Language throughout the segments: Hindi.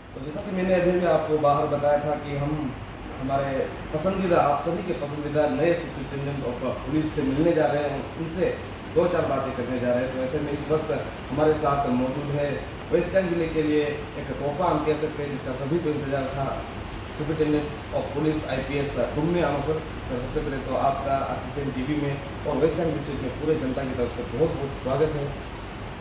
तो जैसा कि मैंने अभी भी आपको बाहर बताया था कि हम हमारे पसंदीदा, आप सभी के पसंदीदा नए सुपरिटेंडेंट ऑफ पुलिस से मिलने जा रहे हैं, उनसे दो चार बातें करने जा रहे हैं। तो ऐसे में इस वक्त हमारे साथ मौजूद है वेस्ट सियांग जिले के लिए एक तोहफा हम कह सकते हैं, जिसका सभी को इंतजार था, superintendent of police IPS Bumni Amo sir. सबसे पहले तो आपका RCCN TV में और वेस्ट सियांग डिस्ट्रिक्ट में पूरे जनता की तरफ से बहुत बहुत स्वागत है।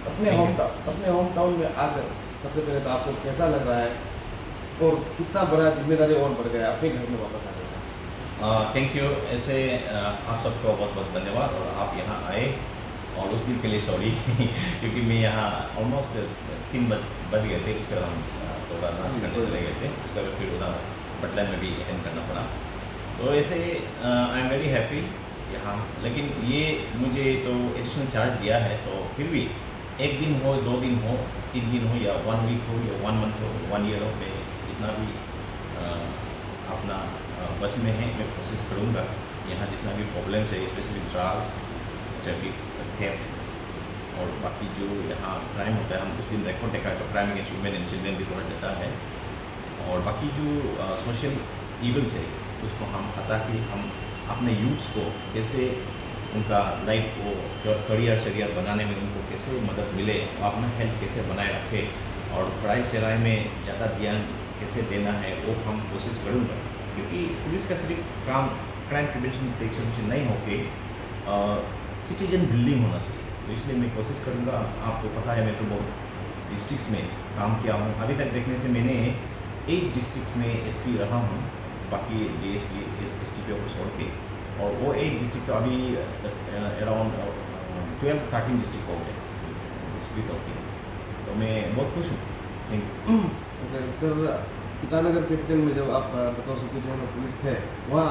अपने होम टाउन में आकर सबसे पहले तो आपको कैसा लग रहा है और कितना बड़ा जिम्मेदारी और बढ़ गया अपने घर में वापस आने का? Thank you. ऐसे आप सबको बहुत बहुत धन्यवाद और आप यहाँ आए और उस दिन के लिए सॉरी क्योंकि मैं यहाँ ऑलमोस्ट 3 बज गए थे। उसके बाद हम थोड़ा नाच करने चले गए थे, उसके बाद फिर उधर बटला में भी अटेंड करना पड़ा। तो ऐसे आई एम वेरी हैप्पी यहाँ। लेकिन ये मुझे तो एडिशनल चार्ज दिया है, तो फिर भी 1 दिन हो, 2 दिन हो, 3 दिन हो, या 1 वीक हो, या 1 मंथ हो, 1 ईयर हो, मैं जितना भी अपना बस में है मैं कोशिश करूँगा यहाँ जितना भी प्रॉब्लम्स है, स्पेशली ड्रग्स, ट्रैफिक, थेफ्ट और बाकी जो यहाँ क्राइम होता है, हम उस दिन रिकॉर्ड देखा है तो crime against women and children भी थोड़ा जाता है, और बाकी जो सोशल इवल्स है उसको हम पता कि हम अपने यूथ्स को कैसे उनका लाइफ को करियर बनाने में उनको कैसे मदद मिले, अपना हेल्थ कैसे बनाए रखे और पढ़ाई शराय में ज़्यादा ध्यान कैसे देना है वो हम कोशिश करूँगा। क्योंकि पुलिस का सिर्फ काम क्राइम प्रिवेंशन प्रिवेंशन नहीं होके सिटीजन बिल्डिंग होना चाहिए। तो इसलिए मैं कोशिश करूँगा। आपको पता है मैं तो बहुत डिस्ट्रिक्ट्स में काम किया हूँ। अभी तक देखने से मैंने 8 डिस्ट्रिक्ट्स में SP रहा हूँ, बाकी DSP STP को छोड़ के, और वो 8 डिस्ट्रिक्ट तो अभी अराउंड 12-13 डिस्ट्रिक्ट हो गए स्प्लिट होके। तो मैं बहुत खुश हूँ। Thank you. Sir, Itanagar capital में जब आप बतौर सुपरिटेंडेंट ऑफ पुलिस थे, वहाँ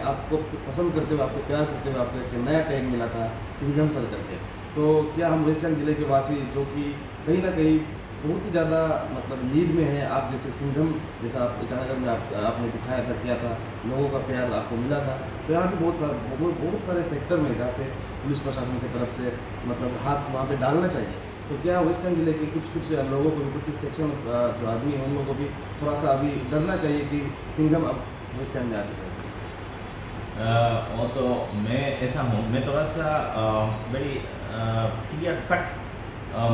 आपको पसंद करते हुए, आपको प्यार करते हुए आपको एक नया टैग मिला था, सिंघम सर करके। तो क्या हम वेस्ट सियांग जिले के वासी, जो कि कहीं ना कहीं बहुत ही ज़्यादा मतलब नीड में है, आप जैसे सिंघम जैसा आप ईटानगर में आपने दिखाया था, किया था, लोगों का प्यार आपको मिला था, तो यहाँ भी बहुत सारे सेक्टर में जहाँ पे पुलिस प्रशासन की तरफ से मतलब हाथ वहाँ पे डालना चाहिए। तो क्या वेस्ट सियांग जिले के कुछ लोगों को भी, कुछ सेक्शन जो आदमी हैं उन लोगों को भी थोड़ा सा अभी डरना चाहिए कि सिंघम अब वेस्ट सियांग में आ चुका है? वो तो मैं ऐसा हूँ, मैं थोड़ा सा बड़ी क्लियर कट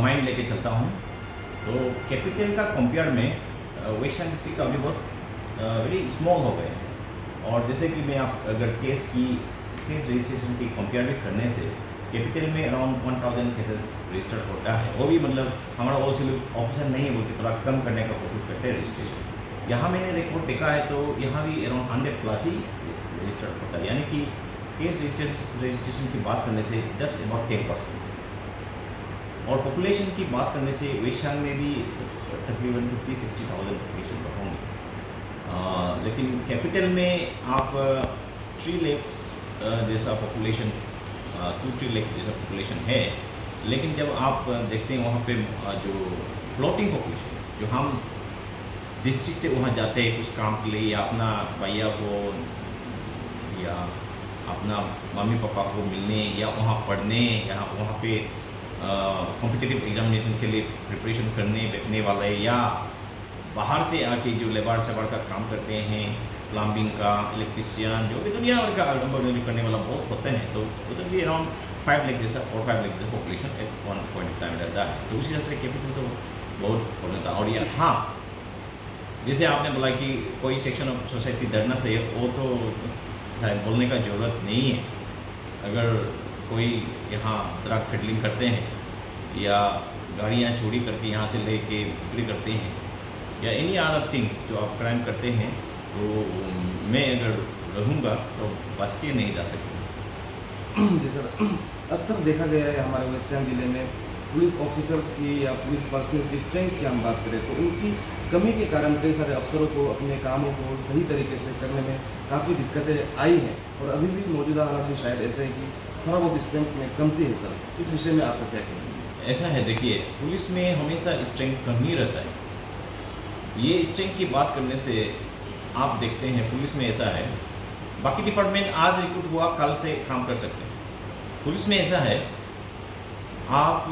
माइंड लेके चलता हूँ। तो कैपिटल का कंपेयर में वेस्ट सियांग डिस्ट्रिक्ट अभी बहुत वेरी स्मॉल हो गए हैं। और जैसे कि मैं आप अगर केस रजिस्ट्रेशन की कंपेयर भी करने से कैपिटल में अराउंड 1000 केसेस रजिस्टर्ड होता है। वो भी मतलब हमारा वो सिर्फ ऑफिसर नहीं है, बोलते थोड़ा कम करने का कोशिश करते हैं रजिस्ट्रेशन। यहाँ मैंने रिपोर्ट देखा है तो यहाँ भी अराउंड 100+ ही रजिस्टर्ड होता है, यानी कि केस रजिस्ट्रेशन की बात करने से जस्ट अबाउट 10%। और पॉपुलेशन की बात करने से वेस्ट सियांग में भी तकरीबन 50-60,000 पॉपुलेशन पर होंगे। लेकिन कैपिटल में आप 3 lakhs जैसा पॉपुलेशन, 2-3 लाख जैसा पॉपुलेशन है। लेकिन जब आप देखते हैं वहाँ पे जो फ्लोटिंग पॉपुलेशन, जो हम डिस्ट्रिक्ट से वहाँ जाते हैं कुछ काम के लिए, या अपना भैया को या अपना मम्मी पापा को मिलने, या वहाँ पढ़ने, या वहाँ पे कॉम्पिटिटिव एग्जामिनेशन के लिए प्रिपरेशन करने बैठने वाले, या बाहर से आके जो लेबर शेबर का काम करते हैं, प्लम्बिंग का, इलेक्ट्रिशियन, जो भी दुनिया भर का जो करने वाला बहुत होते हैं, तो उधर भी अराउंड 5 लाख जैसा 4-5 लाख जैसा population at one point time रहता है। तो उसी हिसाब से कैपिटल तो बहुत प्रॉब्लम था। और ये हाँ, जैसे आपने बोला कि कोई सेक्शन ऑफ सोसाइटी डरना चाहिए, वो तो बोलने का ज़रूरत नहीं है। अगर कोई यहाँ ड्रग पेडलिंग करते हैं, या गाड़ियाँ चोरी करके यहाँ से लेके बिक्री करते हैं, या एनी अदर थिंग्स जो आप क्राइम करते हैं, तो मैं अगर रहूँगा तो बच के नहीं जा सकूँगा। जी सर, अक्सर देखा गया है हमारे वेस्ट सियांग जिले में पुलिस ऑफिसर्स की या पुलिस पर्सनल की स्ट्रेंथ की हम बात करें तो उनकी कमी के कारण कई सारे अफसरों को अपने कामों को सही तरीके से करने में काफ़ी दिक्कतें आई हैं, और अभी भी मौजूदा हालात में शायद ऐसे है कि थोड़ा बहुत स्ट्रेंथ में कमती है। सर, इस विषय में आपको क्या कहेंगे? ऐसा है, देखिए पुलिस में हमेशा स्ट्रेंथ कम ही रहता है। ये स्ट्रेंथ की बात करने से आप देखते हैं पुलिस में ऐसा है, बाकी डिपार्टमेंट आज रिक्रूट हुआ कल से काम कर सकते हैं। पुलिस में ऐसा है, आप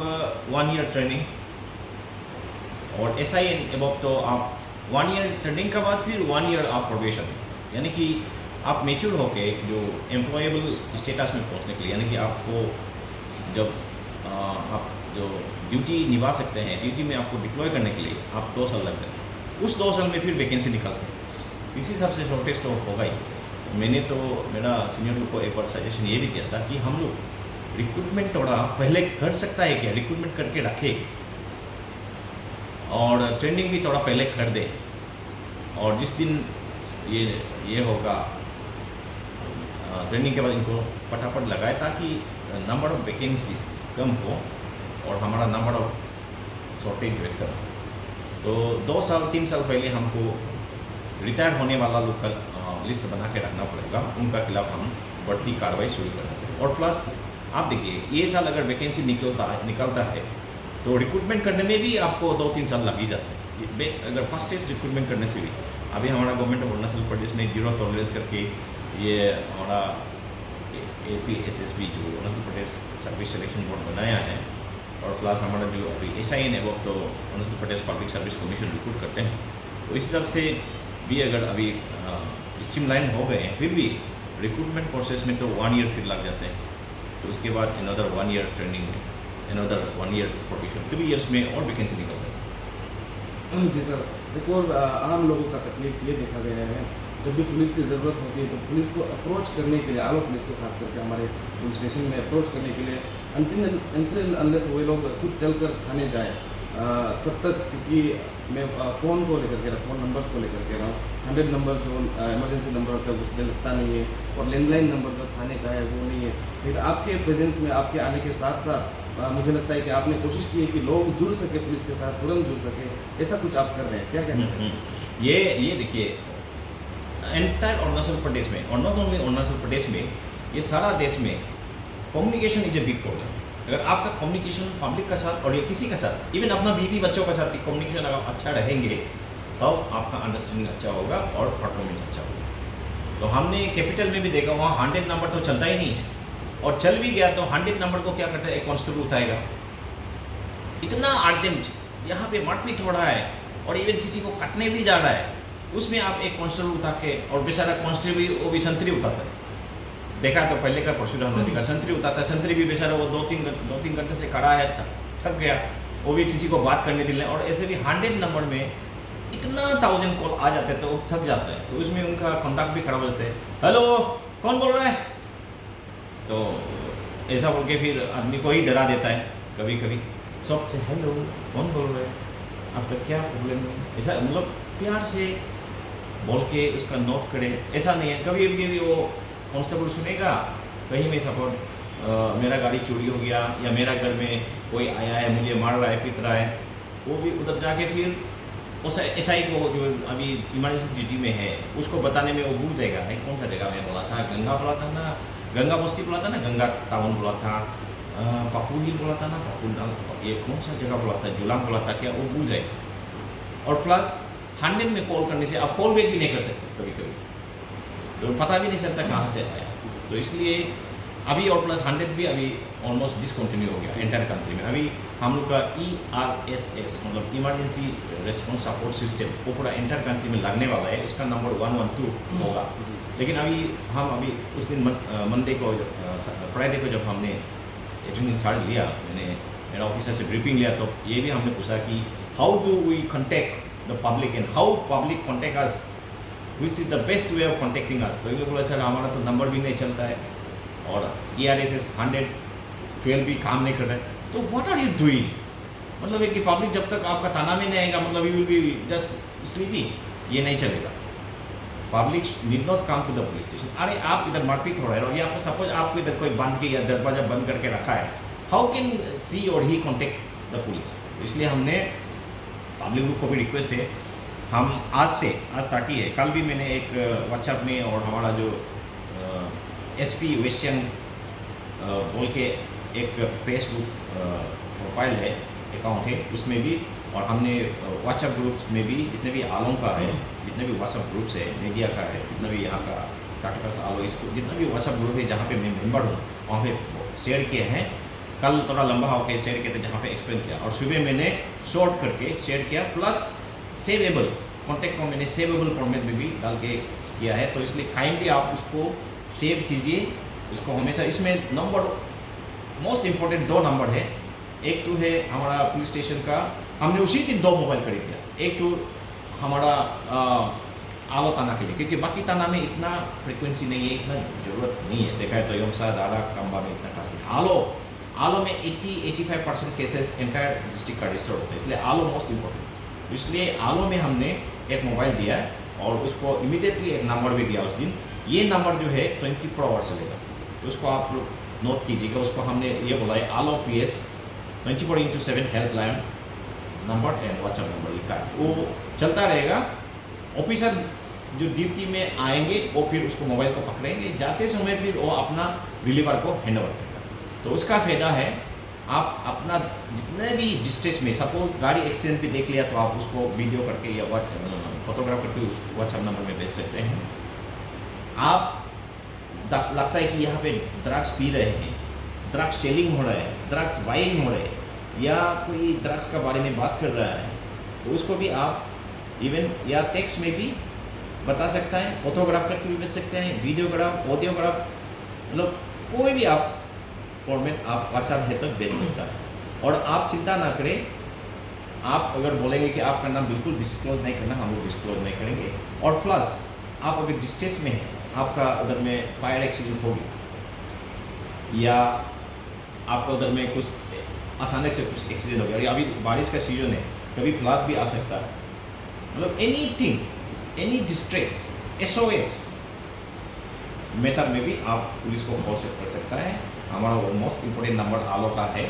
1 ईयर ट्रेनिंग और SI एबव तो आप 1 ईयर ट्रेनिंग के बाद फिर 1 ईयर आप प्रोबेशन, यानी कि आप मेच्योर होके जो एम्प्लॉयबल स्टेटस में पहुंचने के लिए, यानी कि आपको जब आप जो ड्यूटी निभा सकते हैं, ड्यूटी में आपको डिप्लॉय करने के लिए आप 2 साल लगते हैं। उस 2 साल में फिर वैकेंसी निकलते हैं, इसी हिसाब से शॉर्टेज तो होगा ही। मैंने तो मेरा सीनियर लोग को एक बार सजेशन ये भी दिया था कि हम लोग रिक्रूटमेंट थोड़ा पहले कर सकता है क्या, रिक्रूटमेंट करके रखे और ट्रेनिंग भी थोड़ा पहले कर दे, और जिस दिन ये होगा ट्रेनिंग के बाद इनको फटाफट लगाए ताकि नंबर ऑफ वैकेंसीज कम हो और हमारा नंबर ऑफ शॉर्टेज जो है कम। तो 2 साल 3 साल पहले हमको रिटायर होने वाला लोग का लिस्ट बना के रखना पड़ेगा, उनका खिलाफ हम बढ़ती कार्रवाई शुरू करना पड़ेगा। और प्लस आप देखिए ये साल अगर वैकेंसी निकलता है तो रिक्रूटमेंट करने में भी आपको 2-3 साल लग ही जाते हैं। अगर फास्टेस्ट रिक्रूटमेंट करने से भी अभी हमारा गवर्नमेंट ऑफ अरुणाचल प्रदेश ने 0 टॉलरेंस करके ये हमारा APSSB जो Arunachal Pradesh service selection board बनाया है, और प्लस हमारा जो अभी SIN है वो तो Arunachal Pradesh public service commission recruit करते हैं। तो इस हिसाब से भी अगर अभी स्ट्रीमलाइन हो गए हैं, फिर भी रिक्रूटमेंट प्रोसेस में तो 1 ईयर फिर लग जाते हैं। तो उसके बाद अनदर 1 ईयर ट्रेनिंग में, अनदर 1 ईयर प्रोबेशन, 3 ईयर्स में और वैकेंसी निकल जाती है। जी सर, एक और आम लोगों का तकलीफ ये देखा गया है, जब भी पुलिस की ज़रूरत होती है तो पुलिस को अप्रोच करने के लिए, आलो पुलिस को खास करके हमारे पुलिस स्टेशन में अप्रोच करने के लिए अनटिल अनलेस वो लोग खुद चलकर थाने जाए तब तक, क्योंकि मैं फ़ोन को लेकर के रहा, फ़ोन नंबर्स को लेकर के रहा हूँ, 100 नंबर जो इमरजेंसी नंबर होता है उस पर लगता नहीं है, और लैंडलाइन नंबर जो थाने का है वो नहीं है। फिर आपके प्रेजेंस में, आपके आने के साथ साथ मुझे लगता है कि आपने कोशिश की है कि लोग जुड़ सके पुलिस के साथ, तुरंत जुड़ सके, ऐसा कुछ आप कर रहे हैं, क्या क्या कर रहे हैं? ये देखिए एंटायर अरुणाचल प्रदेश में, और नॉट ओनली अरुणाचल प्रदेश में, ये सारा देश में communication is a big problem. अगर आपका कम्युनिकेशन पब्लिक के साथ और ये किसी के साथ, इवन अपना बीवी बच्चों के साथ कम्युनिकेशन अगर अच्छा रहेंगे तब आपका अंडरस्टैंडिंग अच्छा होगा और परफॉर्मेंस अच्छा होगा। तो हमने कैपिटल में भी देखा, वहाँ 100 नंबर तो चलता ही नहीं है, और चल भी गया तो 100 नंबर को क्या करता है, एक कांस्टेबल उठाएगा। इतना अर्जेंट, यहाँ पे मारपीट हो रहा है और इवन किसी को कटने भी जा रहा है, उसमें आप एक कांस्टेबल उठा के, और बेचारा कांस्टेबल वो भी संतरी उठाता है, देखा तो पहले का प्रोसीजर हमने देखा, संतरी उठाता है, संतरी भी बेचारा वो 2-3 घंटे से खड़ा है, थक गया, वो भी किसी को बात करने दिले। और ऐसे भी 100 नंबर में इतना 1000 कॉल आ जाते हैं तो वो थक जाता है, तो उसमें उनका कॉन्टैक्ट भी खराब हो जाता है। हेलो, कौन बोल रहा है? तो ऐसा बोल के फिर आदमी को ही डरा देता है कभी कभी, सबसे हेलो कौन बोल रहे हैं, आपका क्या प्रॉब्लम है, ऐसा मतलब प्यार से बोल के उसका नोट करे। ऐसा नहीं है, कभी कभी वो कांस्टेबल सुनेगा कहीं में सपोर्ट मेरा गाड़ी चोरी हो गया या मेरा घर में कोई आया है मुझे मार रहा है, पीट रहा है, वो भी उधर जाके फिर उस SI को जो अभी इमरजेंसी ड्यूटी में है उसको बताने में वो भूल जाएगा, है कौन सा जगह में बोला था, गंगा बोला था ना, गंगा बस्ती बोला था ना, गंगा टाउन बोला था, पप्पू हिल बोला था ना, पप्पू ये कौन सा जगह बोला था, जुलाम बोला था क्या, वो भूल जाएगा। और प्लस 100 में कॉल करने से आप कॉल बैक भी नहीं कर सकते कभी कभी, तो पता भी नहीं चलता कहाँ से आया। तो इसलिए अभी और प्लस 100 भी अभी ऑलमोस्ट डिसकंटिन्यू हो गया एंटायर कंट्री में। अभी हम लोग का ERSS मतलब इमरजेंसी रेस्पॉन्स सपोर्ट सिस्टम वो पूरा एंटायर कंट्री में लगने वाला है, उसका नंबर 112 होगा। लेकिन अभी उस दिन मंडे को फ्राइडे को जब हमने ट्रेनिंग चार्ज लिया, मैंने मेरा ऑफिसर से ब्रीफिंग लिया, तो ये भी हमने पूछा कि how do we contact the public and how public contact us, which is the best way of contacting us. तो ये बोला सर हमारा तो नंबर भी नहीं चलता है और ERSS 112 भी काम नहीं कर रहा है, तो व्हाट आर यू डूइंग, मतलब है कि पब्लिक जब तक आपका ताना में नहीं आएगा मतलब you will be just sleepy, ये नहीं चलेगा। Public need not come to the police station. अरे आप इधर मारपीट हो रहा है और ये आपको सपोज आपको इधर कोई बांध के या दरवाजा बंद करके रखा है, हाउ कैन सी और ही कॉन्टेक्ट द पुलिस। इसलिए हमने पब्लिक लोग को भी रिक्वेस्ट है, हम आज स्टार्ट ही है, कल भी मैंने एक व्हाट्सएप में और हमारा जो SP वेस्टर्न बोल के एक फेसबुक प्रोफाइल है, अकाउंट है, उसमें भी, और हमने व्हाट्सएप ग्रुप्स में भी जितने भी आलों का है, जितने भी व्हाट्सएप ग्रुप्स है, मीडिया का है, जितना भी यहाँ का टाटकास आलो, इसको जितना भी व्हाट्सएप ग्रुप है जहाँ पे मैं मेंबर हूँ वहाँ पे शेयर किए हैं। कल थोड़ा लंबा होकर शेयर किया था जहाँ पे एक्सप्लेन किया, और सुबह मैंने शॉर्ट करके शेयर किया, प्लस सेवेबल कॉन्टैक्ट को मैंने सेवेबल फॉर्मेट में भी डाल के किया है, तो इसलिए काइंडली आप उसको सेव कीजिए उसको हमेशा। इसमें नंबर मोस्ट इम्पोर्टेंट 2 नंबर है, एक तो है हमारा पुलिस स्टेशन का, हमने उसी दिन 2 मोबाइल खरीद लिया, एक तो हमारा आलो थाना के लिए, क्योंकि बाकी थाना में इतना फ्रिक्वेंसी नहीं है, इतना ज़रूरत नहीं है, देखा है तो योमसा दारा कम्बा में इतना खास नहीं। आलो में 80-85% केसेस एंटायर डिस्ट्रिक्ट का रजिस्टर होता है, इसलिए आलो मोस्ट इम्पोर्टेंट। तो इसलिए आलो में हमने एक मोबाइल दिया है और उसको इमीडिएटली एक नंबर भी दिया उस दिन। ये नंबर जो है 24 आवर्स चलेगा, तो उसको आप लोग नोट कीजिएगा। उसको हमने ये बोला है आलो PS 24/7 helpline number and WhatsApp number लिखा है, वो चलता रहेगा। ऑफिसर जो ड्यूटी में आएंगे वो फिर उसको मोबाइल को पकड़ेंगे, जाते समय फिर वो अपना रिलीवर को हैंड ओवर करेगा। तो उसका फ़ायदा है आप अपना जितने भी डिस्ट्रेस में, सपोज गाड़ी एक्सीडेंट भी देख लिया तो आप उसको वीडियो करके या फोटोग्राफ करके उस व्हाट्सएप नंबर में भेज सकते हैं। आप लगता है कि यहाँ पे ड्रग्स पी रहे हैं, ड्रग्स सेलिंग हो रहा है, ड्रग्स बाइंग हो रहे हैं, या कोई ड्रग्स का बारे में बात कर रहा है, तो उसको भी आप इवन या टेक्स्ट में भी बता सकता है, फोटोग्राफ करके भी भेज सकते हैं, वीडियोग्राफ, ऑडियोग्राफ, मतलब कोई भी आप फॉर्मेट आप व्हाट्सएप है तो भेज सकता है। और आप चिंता ना करें, आप अगर बोलेंगे कि आपका नाम बिल्कुल डिस्क्लोज नहीं करना, हम लोग डिस्क्लोज नहीं करेंगे। और प्लस आप अगर डिस्ट्रेस में हैं, आपका उधर में फायर एक्सीडेंट हो गया या आपका उधर में कुछ अचानक से कुछ एक्सीडेंट हो गया, और अभी बारिश का सीजन है, कभी फ्लड भी आ सकता है, मतलब anything, any distress, SOS method में भी आप पुलिस को कॉल कर सकता है। हमारा मोस्ट इम्पोर्टेंट नंबर आलो का है।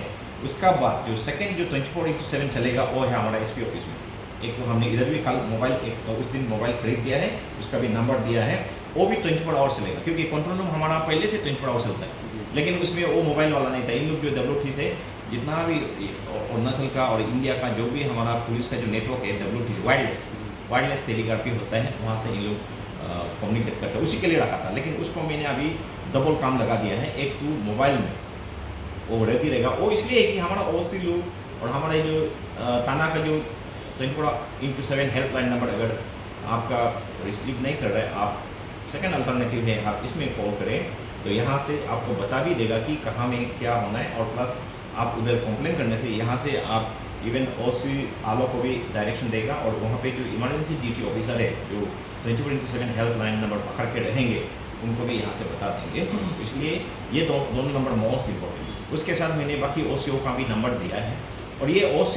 उसका बाद जो सेकंड जो 24/7 चलेगा वो है हमारा SP ऑफिस में। एक तो हमने इधर भी कल मोबाइल उस दिन मोबाइल खरीद दिया है, उसका भी नंबर दिया है, वो भी 24 आवर्स चलेगा, क्योंकि कंट्रोल रूम हमारा पहले से 24 आवर्स चलता है, लेकिन उसमें वो मोबाइल वाला नहीं था। इन लोग जो WT से जितना भी अरुणाचल का और इंडिया का जो भी हमारा पुलिस का जो नेटवर्क है WT वायरलेस टेलीग्राफी होता है, वहाँ से इन लोग कम्युनिकेट करते हैं, उसी के लिए रखा था। लेकिन उसको मैंने अभी डबल काम लगा दिया है, एक तो मोबाइल में वो रहती रहेगा, वो इसलिए है कि हमारा OC लोग और हमारे जो थाना का जो 24/7 हेल्पलाइन नंबर अगर आपका रिसीव नहीं कर रहा है, आप सेकंड अल्टरनेटिव है आप इसमें कॉल करें, तो यहाँ से आपको बता भी देगा कि कहाँ में क्या होना है। और प्लस आप उधर कंप्लेन करने से यहाँ से आप इवन OC आलो को भी डायरेक्शन देगा, और वहाँ पे जो इमरजेंसी ड्यूटी ऑफिसर है जो 24/7 हेल्पलाइन नंबर पकड़ के रहेंगे, उनको भी यहाँ से बता देंगे। इसलिए ये दोनों नंबर मोस्ट इम्पोर्टेंट। उसके साथ मैंने बाकी OCO का भी नंबर दिया है, और ये OC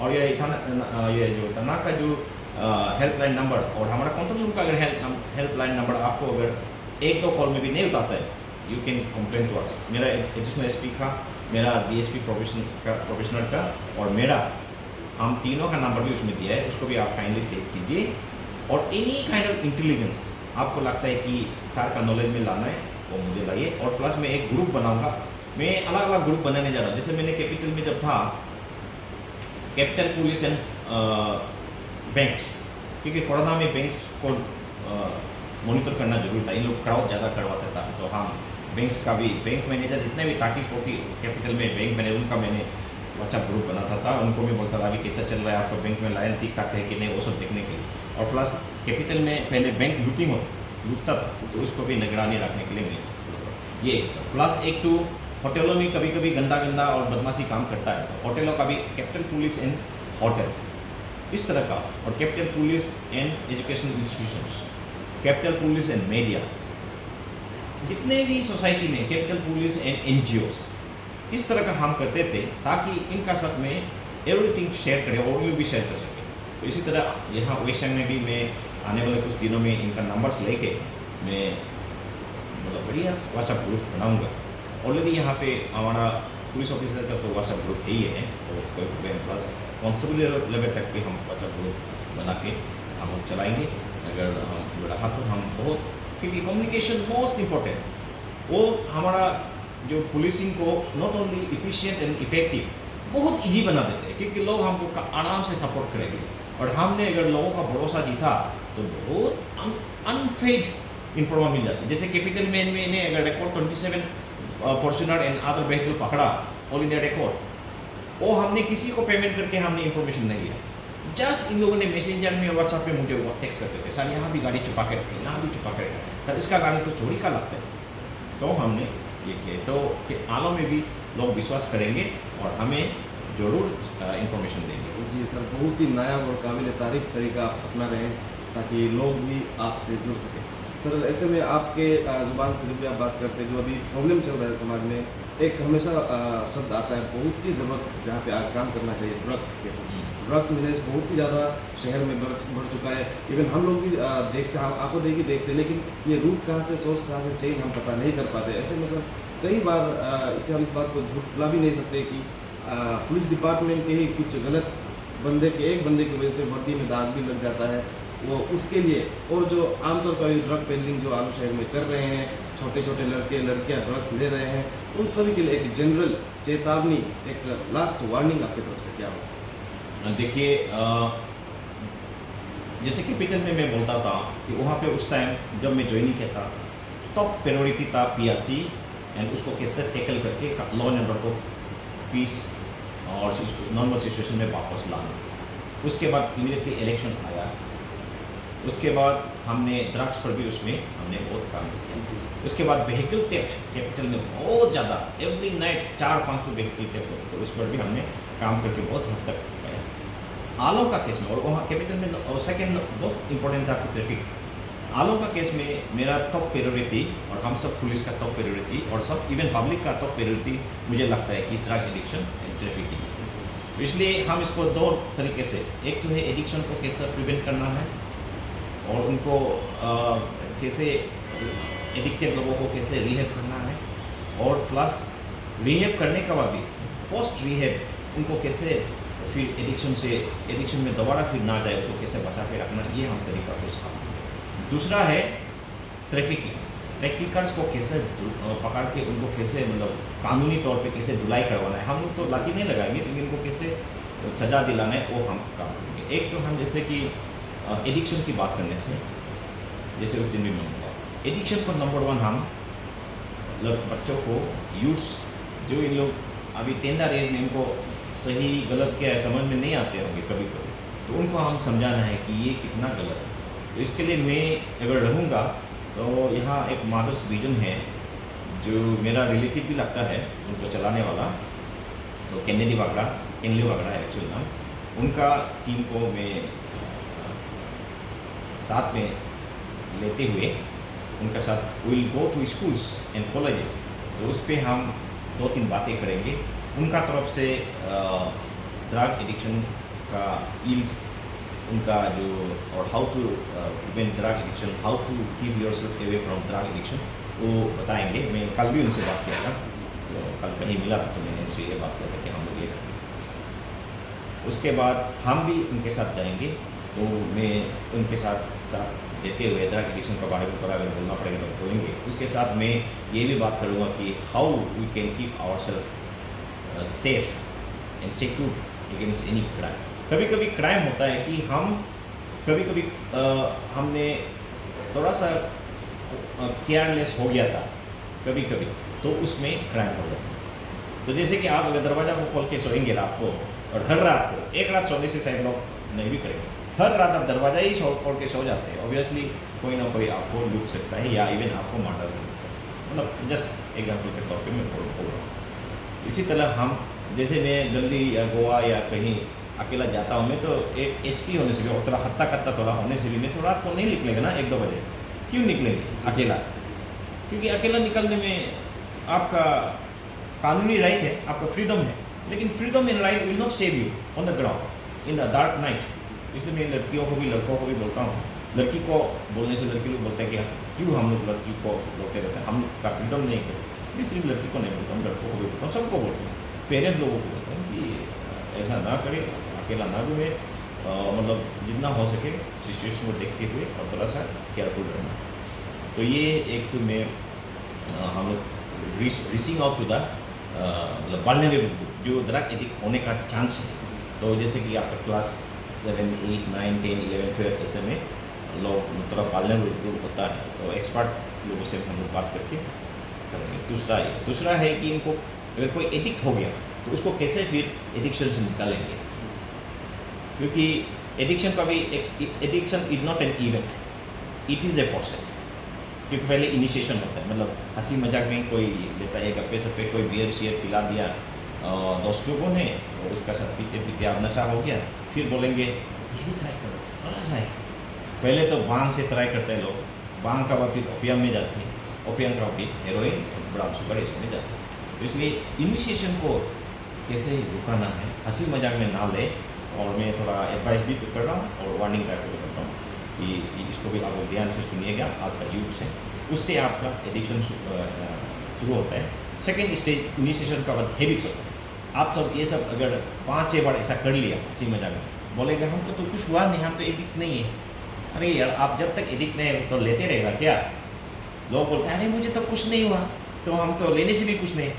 और ये जो थाना का जो हेल्पलाइन नंबर और हमारा कंट्रोल रूम का अगर हेल्पलाइन नंबर आपको अगर 1-2 कॉल में भी नहीं उठाता है, you can complain to us. मेरा एडिशनल SP का, मेरा DSP प्रोफेशनल का और मेरा, हम तीनों का नंबर भी उसमें दिया है, उसको भी आप काइंडली सेव कीजिए। और एनी काइंड ऑफ इंटेलिजेंस आपको लगता है कि सर का नॉलेज में लाना है, वो मुझे लाइए। और प्लस मैं एक ग्रुप बनाऊंगा, मैं अलग अलग ग्रुप बनाने जा रहा हूँ। जैसे मैंने कैपिटल में जब था, कैपिटल पुलिस एंड बैंक्स, क्योंकि कोरोना में बैंक्स को मॉनिटर करना जरूरी था, इन लोग क्राउड ज़्यादा करवाता था, तो हम बैंक्स का भी, बैंक मैनेजर जितने भी 30-40 कैपिटल में बैंक मैनेजर, उनका मैंने व्हाट्सएप ग्रुप बनाता था। उनको मैं बोलता था अभी कैसा चल रहा है आपका बैंक में, लाइन ठीक ठाक है कि नहीं, वो सब देखने के लिए। और प्लस कैपिटल में पहले बैंक लूटता था, तो उसको भी निगरानी रखने के लिए मैं ये प्लस एक तो होटलों में कभी कभी गंदा और बदमाशी काम करता है, तो होटलों का भी कैपिटल पुलिस एंड होटल्स इस तरह का, और capital police and educational institutions, capital police and media, जितने भी सोसाइटी में कैपिटल पुलिस एंड NGOs, इस तरह का हम करते थे, ताकि इनका साथ में एवरीथिंग शेयर करें और ये भी शेयर कर सकें। तो इसी तरह यहाँ वेस्टर्न में भी मैं आने वाले कुछ दिनों में इनका नंबर्स लेके मैं मतलब बढ़िया व्हाट्सएप ग्रुप बनाऊँगा। ऑलरेडी यहाँ पे हमारा पुलिस ऑफिसर का तो व्हाट्सएप ग्रुप ही है, तो कोई प्रॉब्लम, प्लस कॉन्स्टेबल लेवल तक के हम व्हाट्सएप ग्रुप बना के हम लोग चलाएँगे। अगर हम रहा तो हम बहुत, क्योंकि कम्युनिकेशन मोस्ट इम्पोर्टेंट, वो हमारा जो पुलिसिंग को not only efficient and effective बहुत इजी बना देते हैं, क्योंकि लोग हमको आराम से सपोर्ट करेंगे। और हमने अगर लोगों का भरोसा जीता तो बहुत अनफेड इन्फॉर्मेशन मिल जाती है। जैसे कैपिटल में मैंने अगर record 27 Fortuner and other vehicle पकड़ा ऑल इंडिया रिकॉर्ड, वो हमने किसी को पेमेंट करके हमने इन्फॉर्मेशन नहीं लिया, जस्ट इन लोगों ने मैसेंजर में व्हाट्सएप पे मुझे वो टेक्स्ट करते थे, सर यहाँ भी गाड़ी छुपा के रखे, यहाँ भी छुपा के रखे, सर इसका गाड़ी तो चोरी का लगता है। तो हमने ये किया तो कि आलों में भी लोग विश्वास करेंगे और हमें ज़रूर इंफॉर्मेशन देंगे। जी सर, बहुत ही नायाब और काबिल तारीफ तरीका आप अपना रहे हैं ताकि लोग भी आपसे जुड़ सकें। सर ऐसे में आपके ज़ुबान से जब भी आप बात करते हैं, जो अभी प्रॉब्लम चल रहा है समाज में, एक हमेशा शब्द आता है बहुत ही ज़रूरत जहाँ पे आज काम करना चाहिए, ड्रग्स केसेस। ड्रग्स मिलेज बहुत ही ज़्यादा शहर में बढ़ चुका है। इवन हम लोग भी देखते हैं, आंखों देखी देखते हैं, लेकिन ये रूट कहाँ से, सोर्स कहाँ से चेंज हम पता नहीं कर पाते। ऐसे में सर कई बार इसे हम इस बात को झूठला भी नहीं सकते कि पुलिस डिपार्टमेंट के ही कुछ गलत बंदे के, एक बंदे की वजह से वर्दी में दाग भी लग जाता है। वो उसके लिए, और जो आमतौर पर ड्रग पेडलिंग जो आलू शहर में कर रहे हैं, छोटे छोटे लड़के लड़कियां ड्रग्स ले रहे हैं, उन सभी के लिए एक जनरल चेतावनी, एक लास्ट वार्निंग आपकी तरफ से क्या हो? देखिए, जैसे कि कैपिटल में मैं बोलता था कि वहाँ पे उस टाइम जब मैं ज्वाइनिंग किया था, टॉप प्रायोरिटी था पीआरसी एंड उसको कैसे टैकल करके लॉ एंड ऑर्डर को पीस और नॉर्मल सिचुएशन में वापस लाना। उसके बाद इमीडिएटली इलेक्शन आया, उसके बाद हमने ड्रग्स पर भी उसमें हमने बहुत काम किया। उसके बाद व्हीकल थेफ्ट कैपिटल में बहुत ज़्यादा, एवरी नाइट 4-5 तो व्हीकल थेफ्ट होते, तो उस पर भी हमने काम करके बहुत हद तक गया। आलों का केस में, और वहाँ कैपिटल में और सेकेंड बहुत इंपॉर्टेंट था कि ट्रैफिक। आलों का केस में मेरा टॉप प्रायोरिटी, और हम सब पुलिस का टॉप प्रायोरिटी और सब इवन पब्लिक का टॉप प्रायोरिटी मुझे लगता है कि ड्रग एडिक्शन एंड ट्रैफिकिंग। इसलिए हम इसको दो तरीके से, एक तो है एडिक्शन को कैसे प्रिवेंट करना है और उनको कैसे एडिक्टेड लोगों को कैसे रिहेब करना है, और प्लस रिहेब करने के बाद भी पोस्ट रिहेब उनको कैसे फिर एडिक्शन में दोबारा फिर ना जाए, उसको कैसे बचा के रखना, ये हम तरीका को सिखाते हैं। दूसरा है ट्रैफिकिंग, ट्रैफिकर्स को कैसे पकड़ के उनको कैसे मतलब कानूनी तौर पे कैसे धुलाई करवाना है। हम लोग तो लाठी नहीं लगाएंगे, लेकिन उनको कैसे सज़ा दिलाना है वो हम काम करेंगे। एक तो हम जैसे कि एडिक्शन की बात करने से, जैसे उस दिन भी मैं बोला, एडिक्शन पर नंबर 1 हम बच्चों को, यूथ्स जो इन लोग अभी टेंडर एज में, इनको सही गलत क्या है समझ में नहीं आते होंगे कभी कभी, तो उनको हम समझाना है कि ये कितना गलत है। तो इसके लिए मैं अगर रहूँगा तो यहाँ एक मादर्स विजन है जो मेरा रिलेटिव भी लगता है उनको चलाने वाला, तो केनेडी वागड़ा है एक्चुअल नाम, उनका टीम को मैं साथ में लेते हुए उनका साथ will go to schools and colleges, तो उस पर हम 2-3 बातें करेंगे। उनका तरफ से ड्रग एडिक्शन का इल्स, उनका जो, और how to prevent drug addiction, how to keep yourself away from drug addiction, वो बताएंगे। मैं कल भी उनसे बात किया था, तो कल कहीं मिला था तो मैंने उनसे ये बात किया था कि हम लोग ये करेंगे। उसके बाद हम भी उनके साथ जाएंगे, तो मैं उनके साथ देते हुए ड्रग एडिक्शन के बारे में थोड़ा अगर बोलना पड़ेगा तो बोलेंगे। उसके साथ मैं ये भी बात करूँगा कि how we can keep our self safe and secure against any crime. कभी कभी क्राइम होता है कि हम कभी हमने थोड़ा सा केयरलेस हो गया था कभी कभी, तो उसमें क्राइम हो जाता है। तो जैसे कि आप अगर दरवाज़ा को खोल के सोएंगे रात को, और हर रात को, एक रात सोने से शायद लोग नहीं भी करेंगे, हर रात आप दरवाज़ा ही खोल के सो जाते हैं, ऑब्वियसली कोई ना कोई आपको लूट सकता है या इवन आपको मर्डर कर सकता है। मतलब जस्ट एग्जाम्पल के तौर पे मैं बोल रहा हूँ। इसी तरह हम, जैसे मैं दिल्ली या गोवा या कहीं अकेला जाता हूँ, मैं तो एक एसपी होने से भी और थोड़ा हत्ता कत्ता थोड़ा होने से भी मैं तो रात को नहीं निकलेगा ना 1-2 बजे। क्यों निकलेंगे अकेला? क्योंकि अकेला निकलने में आपका कानूनी राइट है, आपका फ्रीडम है, लेकिन freedom and right will not save you on the ground in the dark night. इसलिए मैं लड़कियों को भी लड़कों को भी बोलता हूँ, लड़की को बोलने से लड़की लोग बोलते हैं कि क्यों हम लोग लड़की को बोलते रहते हैं, हम लोग का फ्रीडम नहीं करते। मैं सिर्फ लड़की को नहीं बोलता हूँ, लड़कों को भी बोलता हूँ, सबको बोलता हूँ, पेरेंट्स लोगों को बोलता हूँ कि ऐसा ना करें, अकेला ना घूमे, मतलब जितना हो सके सिचुएशन को देखते हुए और थोड़ा सा केयरफुल रहना। तो ये एक तो मैं हम लोग रीचिंग आउट टू द मतलब वल्नरेबल ग्रुप जो ड्रग एडिक्ट होने का चांस है। तो जैसे कि आपका क्लास 7, 8, 9, 10, 11, 12 ऐसे में लोग थोड़ा वल्नरेबल ग्रुप होता है, तो एक्सपर्ट लोगों से हम लोग बात करके करेंगे। दूसरा है कि इनको अगर कोई एडिक्ट हो गया तो उसको कैसे फिर एडिक्शन से निकालेंगे, क्योंकि एडिक्शन का भी एक addiction is not an event, it is a process. क्योंकि पहले इनिशिएशन होता है, मतलब हंसी मजाक में कोई लेता है गप्पे सप्पे, कोई बियर शेयर पिला दिया दोस्त लोगों ने, और उसका साथ पीते पीते आप नशा हो गया, फिर बोलेंगे ये भी ट्राई करो थोड़ा सा है। पहले तो भांग से ट्राई करते हैं लोग, भांग का बाद फिर ओपियम में जाते हैं, ओपियम का फिर हेरोइन, ब्राउन शुगर इसमें जाते हैं। तो इसलिए इनिशिएशन को कैसे रुकाना है, हंसी मजाक में ना ले। और मैं थोड़ा एडवाइस भी तो कर रहा हूँ और वार्निंग टाइप भी करता हूँ कि इसको भी आप ध्यान से सुनिएगा, आज का यूथ से, उससे आपका एडिक्शन शुरू होता है। सेकेंड स्टेज इनिशिएशन का बाद हैबिट्स होता है। आप सब ये सब अगर 5-6 बार ऐसा कर लिया हंसी मजाक में, बोलेगा हमको तो कुछ हुआ नहीं, हम तो एडिक्ट नहीं है। अरे यार, आप जब तक एडिक्ट नहीं है तो लेते रहेगा क्या? लोग बोलते हैं अरे मुझे तो कुछ नहीं हुआ, तो हम तो लेने से भी कुछ नहीं।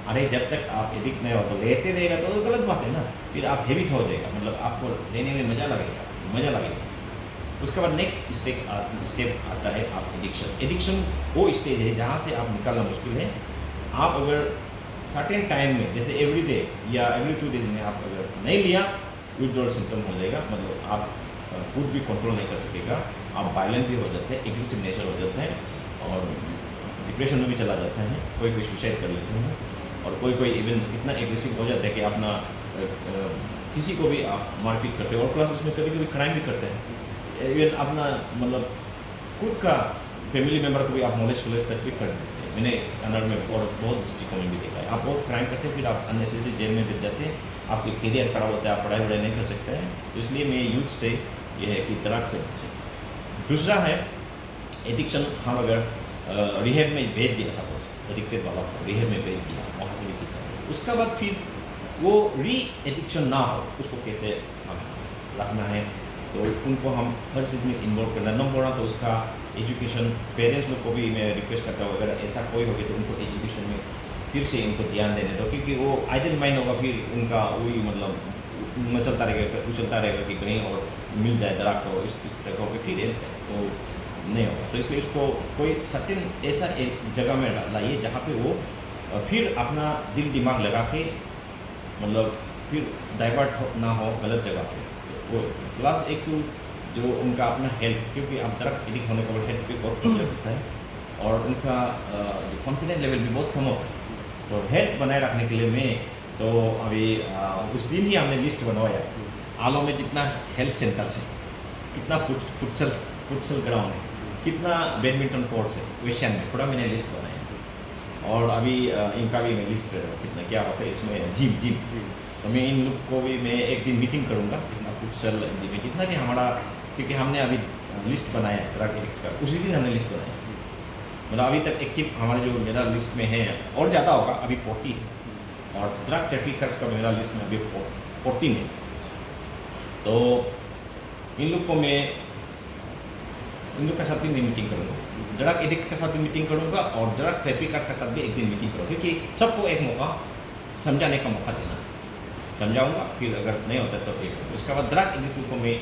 अरे जब तक आप एडिक्ट नहीं हो तो लेते रहेगा तो गलत बात है ना। फिर आप हैबिट हो जाएगा, मतलब आपको लेने में मज़ा लगेगा। उसके बाद नेक्स्ट स्टेप आता है आप एडिक्शन। एडिक्शन वो स्टेज है जहाँ से आप निकालना मुश्किल है। आप अगर सर्टेन टाइम में, जैसे एवरी डे या एवरी 2 डेज में आप अगर नहीं लिया, विथड्रॉल सिम्टम हो जाएगा, मतलब आप खुद भी कंट्रोल नहीं कर सकेगा, आप वायलेंट भी हो जाते हैं, एग्रेसिव नेचर हो जाते हैं और डिप्रेशन में भी चला जाता है। कोई सुसाइड कर लेते हैं और कोई इवन इतना एग्रेसिव हो जाता है कि अपना किसी को भी आप मारपीट करते हैं और प्लस उसमें कभी कभी क्राइम भी करते हैं। इवन अपना मतलब खुद का फैमिली मेम्बर को भी आप नॉलेज तक भी कर देते हैं। मैंने कन्नड़ में और बहुत डिस्ट्रिक्टों में भी देखा है। आप बहुत क्राइम करते हैं, फिर आप अननेसेसरी जेल में गिर जाते हैं, आपके करियर खराब होता है, आप पढ़ाई वढ़ाई नहीं कर सकते हैं। तो इसलिए मैं यूथ से ये है कि ड्रग से बचें। दूसरा है एडिक्शन, हम अगर रिहेब में भेज दिया, सपोज एडिक्टेड वाला को रिहेब में भेज दिया, वहाँ से भी किया, उसका बाद फिर वो री एडिक्शन ना हो, उसको कैसे रखना है, तो उनको हम हर चीज़ में इन्वॉल्व करना। नंबर 1 तो उसका एजुकेशन, पेरेंट्स लोग को भी मैं रिक्वेस्ट करता हूँ अगर ऐसा कोई हो गया तो उनको एजुकेशन में फिर से इनको ध्यान देने दो, क्योंकि वो आइडल माइंड होगा, फिर उनका वही मतलब मचलता रहेगा, उछलता रहेगा कि कहीं और मिल जाए दराग, तो इस तरह का होकर फिर वो नहीं होगा। तो इसलिए उसको कोई सर्टेन ऐसा एक जगह में लाइए जहाँ पे वो फिर अपना दिल दिमाग लगा के मतलब फिर डाइवर्ट ना हो गलत जगह पे। वो प्लस एक तो जो उनका अपना हेल्थ, क्योंकि अब ड्रग एडिक्ट होने के बाद हेल्थ पे बहुत प्रॉब्लम होता है और उनका जो कॉन्फिडेंस लेवल भी बहुत कम होता है। तो हेल्थ बनाए रखने के लिए मैं तो अभी उस दिन ही हमने लिस्ट बनवाया आलो में जितना हेल्थ सेंटर है, कितना फुटसल ग्राउंड है, कितना बैडमिंटन कोर्ट है वेश्यान में, पूरा मैंने लिस्ट बनाया। और अभी इनका भी मैं लिस्ट कितना क्या होता है इसमें, जिम तो मैं इन लोग को भी मैं एक दिन मीटिंग करूँगा, कितना फुटसल में जितना भी हमारा, क्योंकि हमने अभी लिस्ट बनाया है ड्रग एडिक्ट्स का, उसी दिन हमने लिस्ट बनाया। मतलब अभी तक एक्टिव हमारे जो मेरा लिस्ट में है और ज़्यादा होगा, अभी 40 है और ड्रग ट्रैफिकर्स का मेरा लिस्ट में अभी 14 है। तो इन लोग को मैं इन लोग के साथ भी मैं मीटिंग करूँगा, ड्रग एडिक्ट के साथ भी मीटिंग करूँगा और ड्रग ट्रैफिकर्स के साथ भी एक दिन मीटिंग करूँगा, क्योंकि सबको एक मौका समझाने का मौका देना, समझाऊँगा। फिर अगर नहीं होता तो एक उसके बाद ड्रग एडिक्ट को मैं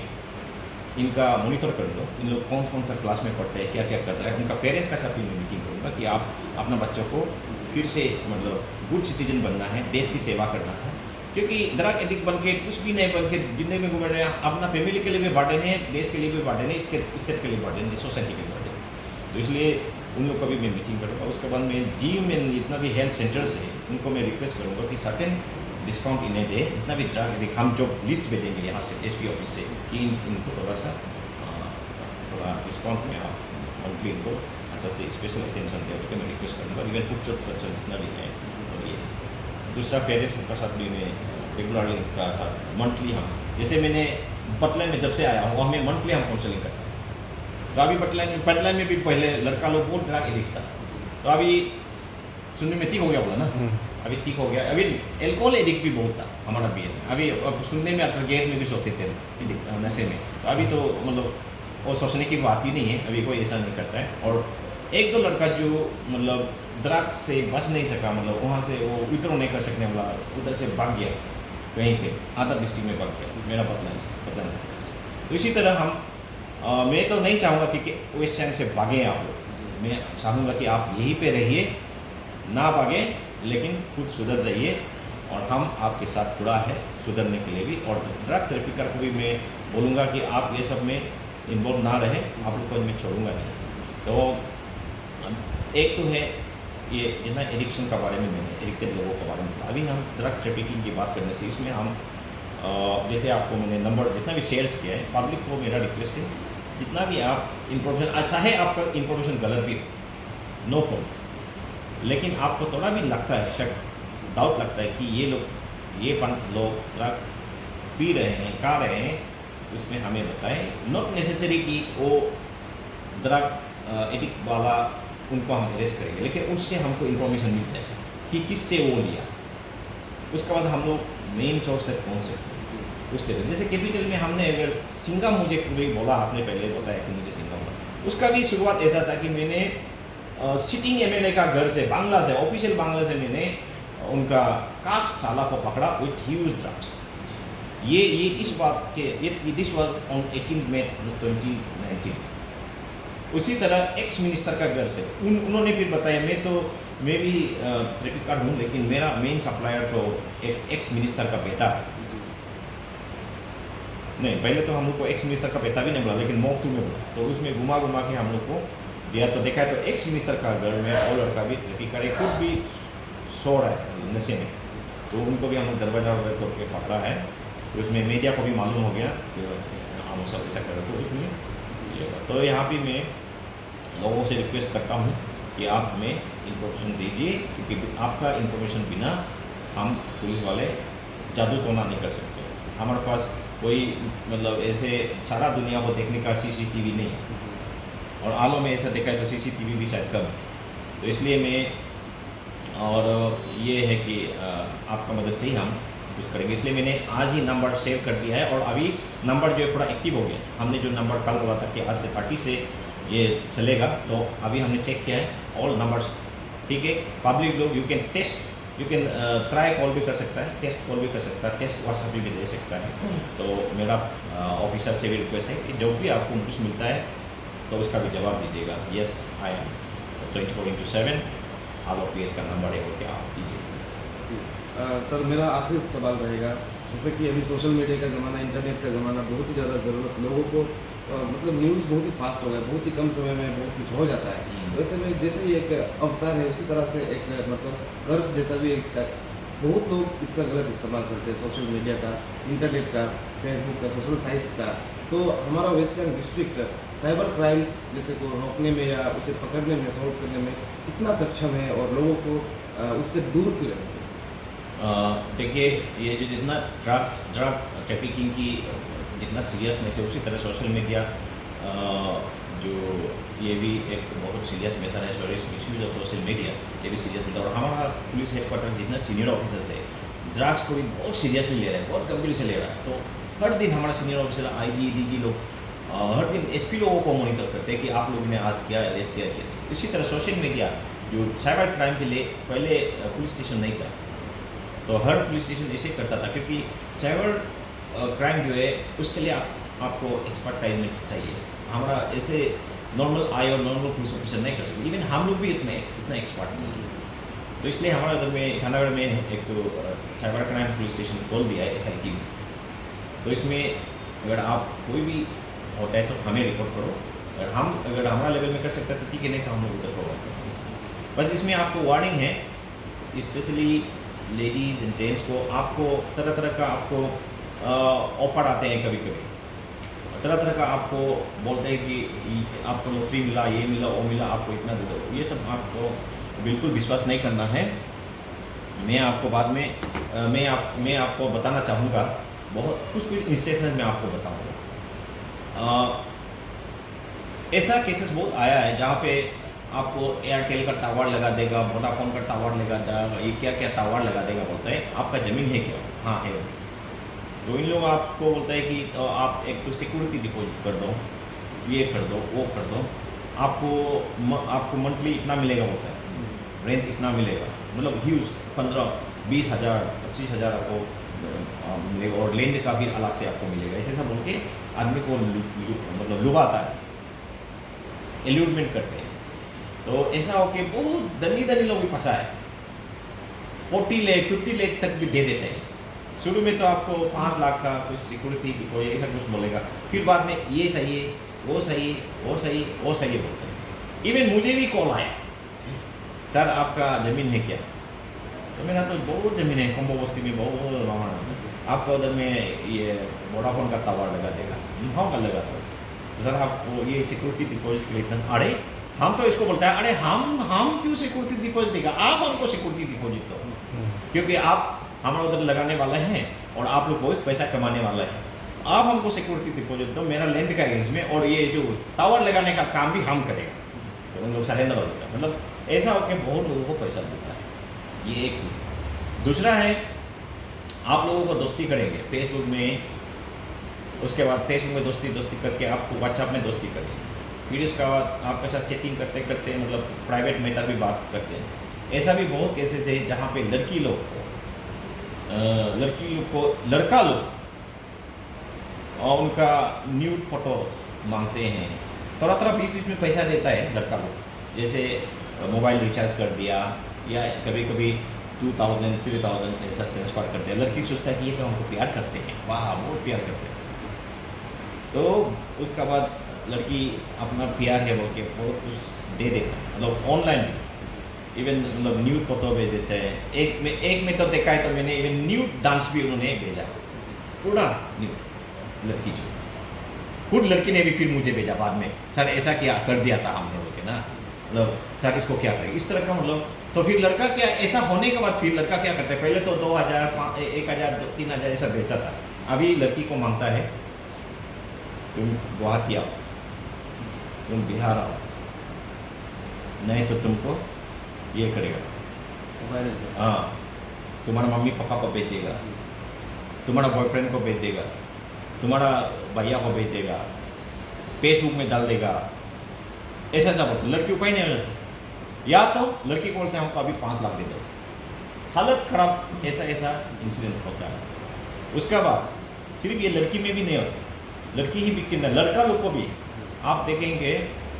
इनका मॉनिटर करूँगा, इन लोग कौन सा क्लास में पढ़ते हैं, क्या क्या कर रहे हैं, उनका पेरेंट्स का साथ भी मैं मीटिंग करूँगा कि आप अपना बच्चों को फिर से मतलब गुड सिटीजन बनना है, देश की सेवा करना है। क्योंकि ड्रग एडिक्ट बन के कुछ भी नहीं बन के जिंदगी में घूम रहे हैं, अपना फैमिली के लिए भी बर्डन है, देश के लिए भी बर्डन है, स्टेट के लिए बर्डन है, सोसाइटी के लिए बर्डन है। तो इसलिए उन लोग का भी मैं मीटिंग करूँगा। उसके बाद मैं जिम में जितना भी हेल्थ सेंटर्स है उनको मैं रिक्वेस्ट करूँगा कि सर्टेन डिस्काउंट इन्हें दे, जितना भी ड्रग एडिक्ट हम जो लिस्ट भेजेंगे यहाँ से एसपी ऑफिस से कि इनको थोड़ा डिस्काउंट में आप मंथली इनको अच्छा से स्पेशल अटेंशन दे, तो मैं रिक्वेस्ट करूँगा। इवन कुछ जितना भी है तो ये दूसरा पेरेंट्स का साथ भी मैं रेगुलरली उनका साथ मंथली हम, जैसे मैंने पटलाइन में जब से आया हूँ हमें मंथली हम काउंसलिंग करते हैं। तो अभी पटलाइन में भी पहले लड़का लोग बहुत ड्रग एडिक्ट था, तो अभी सुनने में ठीक हो गया बोला ना, अभी ठीक हो गया। अभी एल्कोहल एडिक्ट भी बहुत था हमारा बी में, अभी अब सुनने में आता गेट में भी सोते थे नशे में, तो अभी तो मतलब वो सोचने की बात ही नहीं है, अभी कोई ऐसा नहीं करता है। और एक दो लड़का जो मतलब ड्रग से बच नहीं सका, मतलब वहाँ से वो विड्रॉ नहीं कर सकने वाला, उधर से भाग गया कहीं पे अदर डिस्ट्रिक्ट में भाग गया, मेरा पता नहीं। तो इसी तरह हम मैं तो नहीं चाहूँगा कि वेस्ट साइड से भागें आप लोग, मैं चाहूँगा कि आप यहीं पे रहिए, ना भागे लेकिन खुद सुधर जाइए और हम आपके साथ जुड़ा है सुधरने के लिए भी। और ड्रग ट्रैफिकर को भी मैं बोलूँगा कि आप ये सब में इन्वॉल्व ना रहे, आप लोग को मैं छोड़ूंगा नहीं। तो एक तो है ये जितना एडिक्शन का बारे में मैंने एडिक्टेड लोगों के बारे में, अभी हम ड्रग ट्रैफिकिंग की बात करने से इसमें हम जैसे आपको मैंने नंबर जितना भी शेयर्स किया है, पब्लिक को मेरा रिक्वेस्ट है जितना भी आप इंफॉर्मेशन, अच्छा है आपका इंफॉर्मेशन गलत भी हो, नो प्रॉब्लम, लेकिन आपको थोड़ा भी लगता है शक, डाउट लगता है कि ये लोग ड्रग पी रहे हैं, खा रहे हैं, उसमें हमें बताएं। नॉट नेसेसरी कि वो ड्रग एडिक्ट वाला उनको हम अरेस्ट करेंगे, लेकिन उससे हमको इन्फॉर्मेशन मिल जाएगा कि किससे वो लिया, उसके बाद हम लोग मेन सोर्स तक पहुँच सकते हैं उस तरह। जैसे कैपिटल में हमने अगर सिंघम, मुझे कोई बोला, आपने पहले बताया कि मुझे सिंघम, उसका भी शुरुआत ऐसा था कि मैंने सिटिंग एमएलए का घर से, बांग्ला से, ऑफिशियल बांग्ला से मैंने उनका कास्ट साला को पकड़ा विथ ह्यूज ड्रग्स। ये इस बात के दिस वाज ऑन 18 मई 2019। उसी तरह एक्स मिनिस्टर का घर से उन्होंने भी बताया, मैं भी ट्रैफिक कार्ड हूँ, लेकिन मेरा मेन सप्लायर तो एक एक्स मिनिस्टर का बेटा है। नहीं, पहले तो हम लोग को एक्स मिनिस्टर का बेटा भी नहीं बोला, लेकिन मौत में बोला, तो उसमें घुमा के हम लोग को दिया, तो देखा है तो एक्स मिनिस्टर का घर में और लड़का भी ट्रैफिक कार्ड, खुद भी सो रहा है नशे में, तो उनको भी हम लोग दरवाजा तोड़ के पकड़ा है। तो उसमें मीडिया को भी मालूम हो गया कि हम सब ऐसा कर रहे, तो उसमें तो यहाँ भी मैं लोगों से रिक्वेस्ट करता हूँ कि आप हमें इंफॉर्मेशन दीजिए, क्योंकि आपका इंफॉर्मेशन बिना हम पुलिस वाले जादू टोना नहीं कर सकते। हमारे पास कोई मतलब ऐसे सारा दुनिया को देखने का सीसीटीवी नहीं है, और आलों में ऐसा देखा है तो सीसीटीवी भी शायद कम है। तो इसलिए मैं और ये है कि आपका मदद से ही हम कुछ करेंगे, इसलिए मैंने आज ही नंबर शेयर कर दिया है, और अभी नंबर जो है थोड़ा एक्टिव हो गया। हमने जो नंबर कल बोला था कि आज से 30 से ये चलेगा, तो अभी हमने चेक किया है ऑल नंबर्स ठीक है। पब्लिक लोग यू कैन ट्राई कॉल भी कर सकता है, टेस्ट कॉल भी कर सकता है, टेस्ट व्हाट्सएप भी दे सकता है। तो मेरा ऑफिसर से भी रिक्वेस्ट है कि जब भी आपको कुछ मिलता है तो उसका भी जवाब दीजिएगा, येस आई एम 24/7 ROPS का नंबर है वो क्या आप दीजिए। सर मेरा आखिरी सवाल रहेगा, जैसे कि अभी सोशल मीडिया का ज़माना, इंटरनेट का ज़माना, बहुत ही ज़्यादा ज़रूरत लोगों को, मतलब न्यूज़ बहुत ही फास्ट हो गया, बहुत ही कम समय में बहुत कुछ हो जाता है। वैसे में जैसे ही एक अवतार है, उसी तरह से एक मतलब कर्ज जैसा भी एक, बहुत लोग इसका गलत इस्तेमाल करते हैं, सोशल मीडिया का, इंटरनेट का, फेसबुक का, सोशल साइट्स का। तो हमारा West Siang district cyber crimes जैसे को रोकने में या उसे पकड़ने में, सॉल्व करने में कितना सक्षम है, और लोगों को उससे दूर क्यों रहना चाहिए? देखिए, ये जो जितना ड्रग ट्रैफिकिंग की जितना सीरियसनेस है, उसी तरह सोशल मीडिया जो ये भी एक बहुत सीरियस मेथड है, मिसयूज ऑफ सोशल मीडिया, ये भी सीरियस मेथड। और हमारा पुलिस हेडक्वार्टर जितना सीनियर ऑफिसर्स है, ड्रग्स को भी बहुत सीरियसली ले रहा है, बहुत गंभीर से ले रहा है। तो हर दिन हमारा सीनियर ऑफिसर, IG DG लोग हर दिन SP लोगों को मॉनिटर करते हैं कि आप लोगों ने आज किया, अरेस्ट किया। इसी तरह सोशल मीडिया जो साइबर क्राइम के लिए पहले पुलिस स्टेशन नहीं था, तो हर पुलिस स्टेशन ऐसे करता था, क्योंकि साइबर क्राइम जो है उसके लिए आपको एक्सपर्टाइजमेंट चाहिए। हमारा ऐसे नॉर्मल आई और नॉर्मल पुलिस ऑफिसर नहीं कर सकते, इवन हम लोग भी इतना एक्सपर्ट नहीं है। तो इसलिए हमारा इधर में ईटानगर में एक तो साइबर क्राइम पुलिस स्टेशन खोल दिया है SIT में। तो इसमें अगर आप कोई भी होता है तो हमें रिपोर्ट करो, अगर हमारा लेवल में कर सकते हैं तो ठीक है, नहीं तो हम लोग उधर प्रोवाइड करेंगे। बस इसमें आपको वार्निंग है, स्पेशली लेडीज़ एंड जेंट्स को, आपको तरह तरह का आपको ऑफर आते हैं, कभी कभी तरह तरह का आपको बोलते हैं कि आपको लॉटरी मिला, ये मिला, वो मिला, आपको इतना दे दो। ये सब आपको बिल्कुल विश्वास नहीं करना है। मैं आपको बाद में मैं आपको बताना चाहूँगा, बहुत कुछ इंस्टेंसेस में आपको बताऊँगा। ऐसा केसेस बहुत आया है जहाँ पे आपको एयरटेल का टावर लगा देगा, वोडाफोन का टावर लगा देगा, ये क्या क्या टावर लगा देगा, बोलता है आपका ज़मीन है क्या? हाँ है। तो इन लोग आपको बोलता है कि तो आप एक तो सिक्योरिटी डिपॉजिट कर दो, ये कर दो, वो कर दो, आपको मंथली इतना मिलेगा, बोलता है रेंट इतना मिलेगा, मतलब ह्यूज 15-20 हज़ार 25 हज़ार आपको मिलेगा, और लैंड का भी अलग से आपको मिलेगा। ऐसे सब बोल के आदमी को मतलब लुभाता है, एल्यूटमेंट करते हैं। तो ऐसा हो कि बहुत धनी लोग भी फंसा है, 40 लाख 50 लाख तक भी दे देते हैं। शुरू में तो आपको 5 लाख का कुछ सिक्योरिटी कोई ऐसा कुछ बोलेगा, फिर बाद में ये सही है, वो सही है, वो सही है, वो सही है बोलते हैं। इवन मुझे भी कॉल आया, सर आपका ज़मीन है क्या? तो मेरा तो बहुत ज़मीन है कोम्बो बस्ती में, बहुत वहाँ आपका उधर में ये वोडाफोन का टावर लगा देगा। हाँ का लगा तो सर आपको ये सिक्योरिटी डिपॉजिट के लिए इतना, अरे हम तो इसको बोलता है, अरे हम क्यों सिक्योरिटी डिपॉजिट देगा, आप हमको सिक्योरिटी डिपॉजिट दो, क्योंकि आप हमारा उधर लगाने वाला है और आप लोग बहुत पैसा कमाने वाला है, आप हमको सिक्योरिटी डिपॉजिट दो मेरा लैंड का एगेंस्ट में, और ये जो टावर लगाने का काम भी हम करेगा। तो उन लोग सरेंडर हो जाता है, मतलब ऐसा होकर बहुत लोगों को पैसा देता है। ये एक दूसरा है, आप लोगों को दोस्ती करेंगे फेसबुक में, उसके बाद फेसबुक में दोस्ती करके आपको व्हाट्सएप में दोस्ती करेंगे, फिर इसके बाद आपके साथ चैटिंग करते करते मतलब प्राइवेट मैटर भी बात करते हैं। ऐसा भी बहुत केसेस है जहाँ पे लड़की लोग को लड़का लोग और उनका न्यूड फोटोज मांगते हैं, थोड़ा बीच में पैसा देता है लड़का लोग, जैसे मोबाइल रिचार्ज कर दिया या कभी 2000 3000 ऐसा ट्रांसफर करते हैं। लड़की सोचता है कि ये तो हमको प्यार करते हैं, वाह बहुत प्यार करते हैं, तो उसका बाद लड़की अपना प्यार है बोल के बहुत कुछ दे देता है, मतलब ऑनलाइन भी इवन मतलब न्यूड फोटो भेज देते हैं। एक में तो देखा है, तो मैंने इवन न्यूड डांस भी उन्होंने भेजा, पूरा न्यूड लड़की जो खुद लड़की ने भी फिर मुझे भेजा बाद में, सर ऐसा क्या कर दिया था हमने बोल के ना, मतलब सर इसको क्या करें इस तरह का, मतलब तो फिर लड़का क्या, ऐसा होने के बाद फिर लड़का क्या करता है, पहले तो 2000 1000 3000 ऐसा भेजता था, अभी लड़की को मांगता है तुम गुवाहाटी आओ, तुम बिहार आओ, नहीं तो तुमको ये करेगा, हाँ तुम्हारा मम्मी पापा को भेज देगा, तुम्हारा बॉयफ्रेंड को भेज देगा, तुम्हारा भैया को भेज देगा, फेसबुक में डाल देगा, ऐसा सब होता है। लड़की उपाय नहीं हो जाती, या तो लड़की को बोलते हैं हमको अभी 5 लाख दे दो, हालत खराब, ऐसा इंसिडेंट होता है। उसके बाद सिर्फ ये लड़की में भी नहीं होता, लड़की ही बिकती है, लड़का लोग को भी आप देखेंगे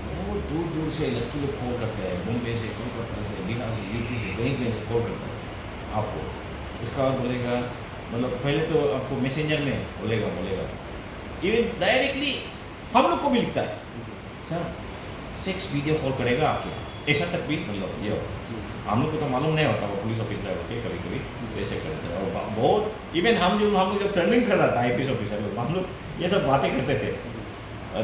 बहुत दूर दूर से लड़की लोग कॉल करते हैं, मुंबई से, कोलकाता से, बिहार से, यूपी से, कहीं से कॉल करते हैं आपको। उसका बाद बोलेगा, मतलब पहले तो आपको मैसेंजर में बोलेगा इवन डायरेक्टली हम लोग को भी लिखता है, सर सेक्स वीडियो कॉल करेगा आपके, ऐसा तक भी मतलब ये हम लोग को तो मालूम नहीं होता, वो पुलिस ऑफिसर होते कभी वैसे करते हैं। और बहुत इवन हम लोग जब ट्रेनिंग कर रहा था आईपीएस ऑफिसर लोग, हम लोग ये सब बातें करते थे,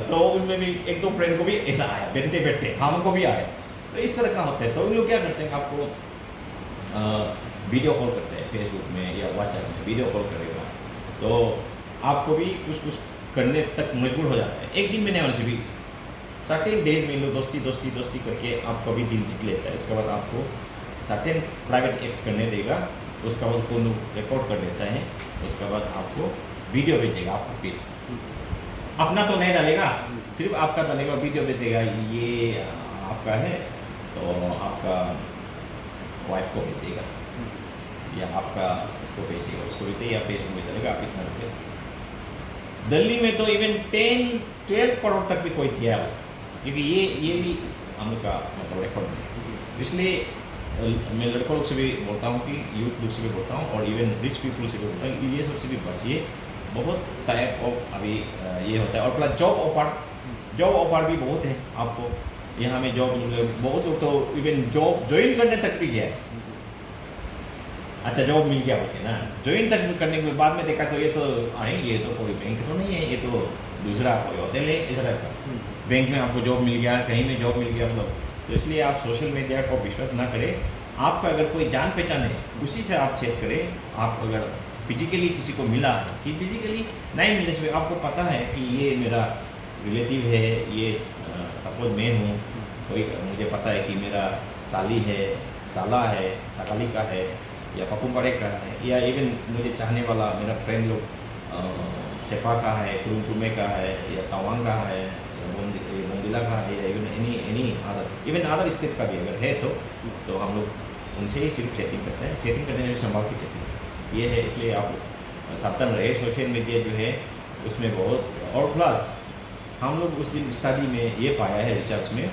तो उसमें भी 1-2 फ्रेंड को भी ऐसा आया, बैठते हमको भी आया, तो इस तरह का होता है। तो उन लोग क्या करते हैं, आपको वीडियो कॉल करते हैं फेसबुक में या व्हाट्सएप में, वीडियो कॉल करेगा तो आपको भी कुछ करने तक मजबूर हो जाता है। एक दिन में नहीं, वैसे भी सर्टेन डेज में लोग दोस्ती करके आपको भी दिल जीत लेता है। उसके बाद आपको सर्टेन प्राइवेट एक्ट करने देगा, उसका बाद फोन रिकॉर्ड कर देता है, उसके बाद आपको वीडियो भेजेगा, आपको फिर अपना तो नहीं डालेगा, सिर्फ आपका डालेगा, वीडियो भेजेगा, ये आपका है तो आपका वाइफ को भेजेगा या आपका इसको भेजेगा, उसको भेजेगा, या फेसबुक में चलेगा, आप इतना रुपये। दिल्ली में तो इवन 10-12 करोड़ तक भी कोई दिया हो, क्योंकि ये भी हम लोग का मतलब रिकॉर्ड है। इसलिए मैं लड़कों लोग से भी बोलता हूँ कि यूथ लोग से भी बोलता हूँ और इवन रिच पीपल से भी बोलता हूँ कि ये सबसे भी बचिए, बहुत टाइप ऑफ अभी ये होता है। और प्लस जॉब ऑफर भी बहुत है आपको, यहाँ में जॉब बहुत लोग तो इवन जॉब ज्वाइन करने तक भी गया है, अच्छा जॉब मिल गया बोलते ना, ज्वाइन तक करने के बाद में देखा तो ये तो ये तो कोई बैंक तो नहीं है, ये तो दूसरा कोई होटल है, इस तरह का बैंक में आपको जॉब मिल गया, कहीं में जॉब मिल गया, मतलब तो इसलिए आप सोशल मीडिया को विश्वास ना करें। आपका अगर कोई जान पहचान है उसी से आप चेक करें। आप अगर फिजिकली किसी को मिला है कि फिजिकली नहीं मिलने से आपको पता है कि ये मेरा रिलेटिव है, ये सपोज मैं हूँ, कोई मुझे पता है कि मेरा साली है, साला है, सगाली का है या पप्पू बड़े का है, या इवन मुझे चाहने वाला मेरा फ्रेंड लोग सेपा का है, कुरुकुमे का है, या तवांग का है, बोंदिला का है, या इवन अदर स्टेट का भी अगर है तो हम लोग उनसे ही सिर्फ चैटिंग करते हैं। चैटिंग करने में संभव की चैटिंग ये है, इसलिए आप सावधान रहे। सोशल मीडिया जो है उसमें बहुत, और प्लस हम लोग उस दिन स्टडी में ये पाया है, रिसर्च में,